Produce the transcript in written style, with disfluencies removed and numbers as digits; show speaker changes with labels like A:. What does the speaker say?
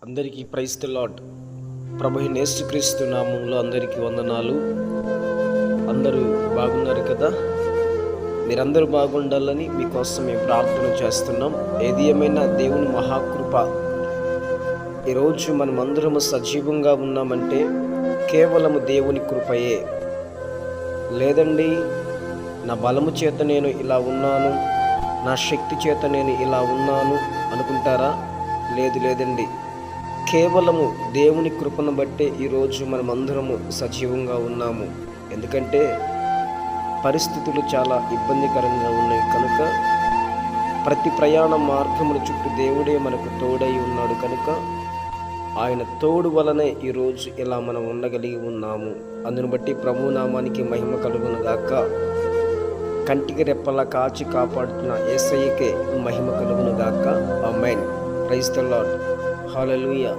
A: అందరికీ praise the lord. ప్రభు యేసుక్రీస్తు నామంలో అందరికీ వందనాలు. అందరూ బాగున్నారు కదా? మీరందరూ బాగుండాలని మీకోసం మేము ప్రార్థన చేస్తున్నాం. ఏది ఏమైనా దేవుని మహాకృప. ఈరోజు మనమందరము సజీవంగా ఉన్నామంటే కేవలము దేవుని కృపయే. లేదండి, నా బలము చేత నేను ఇలా ఉన్నాను, నా శక్తి చేత నేను ఇలా ఉన్నాను అనుకుంటారా? లేదండి, కేవలము దేవుని కృపను బట్టే ఈరోజు మనమందరము సజీవంగా ఉన్నాము. ఎందుకంటే పరిస్థితులు చాలా ఇబ్బందికరంగా ఉన్నాయి కనుక ప్రతి ప్రయాణ మార్గముల చుట్టూ దేవుడే మనకు తోడై ఉన్నాడు కనుక ఆయన తోడు వలనే ఈరోజు ఇలా మనం ఉండగలిగి ఉన్నాము. అందును బట్టి ప్రభు నామానికి మహిమ కలుగును గాక. కంటికి రెప్పలా కాచి కాపాడుతున్న యేసయ్యకే మహిమ కలుగును గాక. Amen. Praise the Lord. Hallelujah.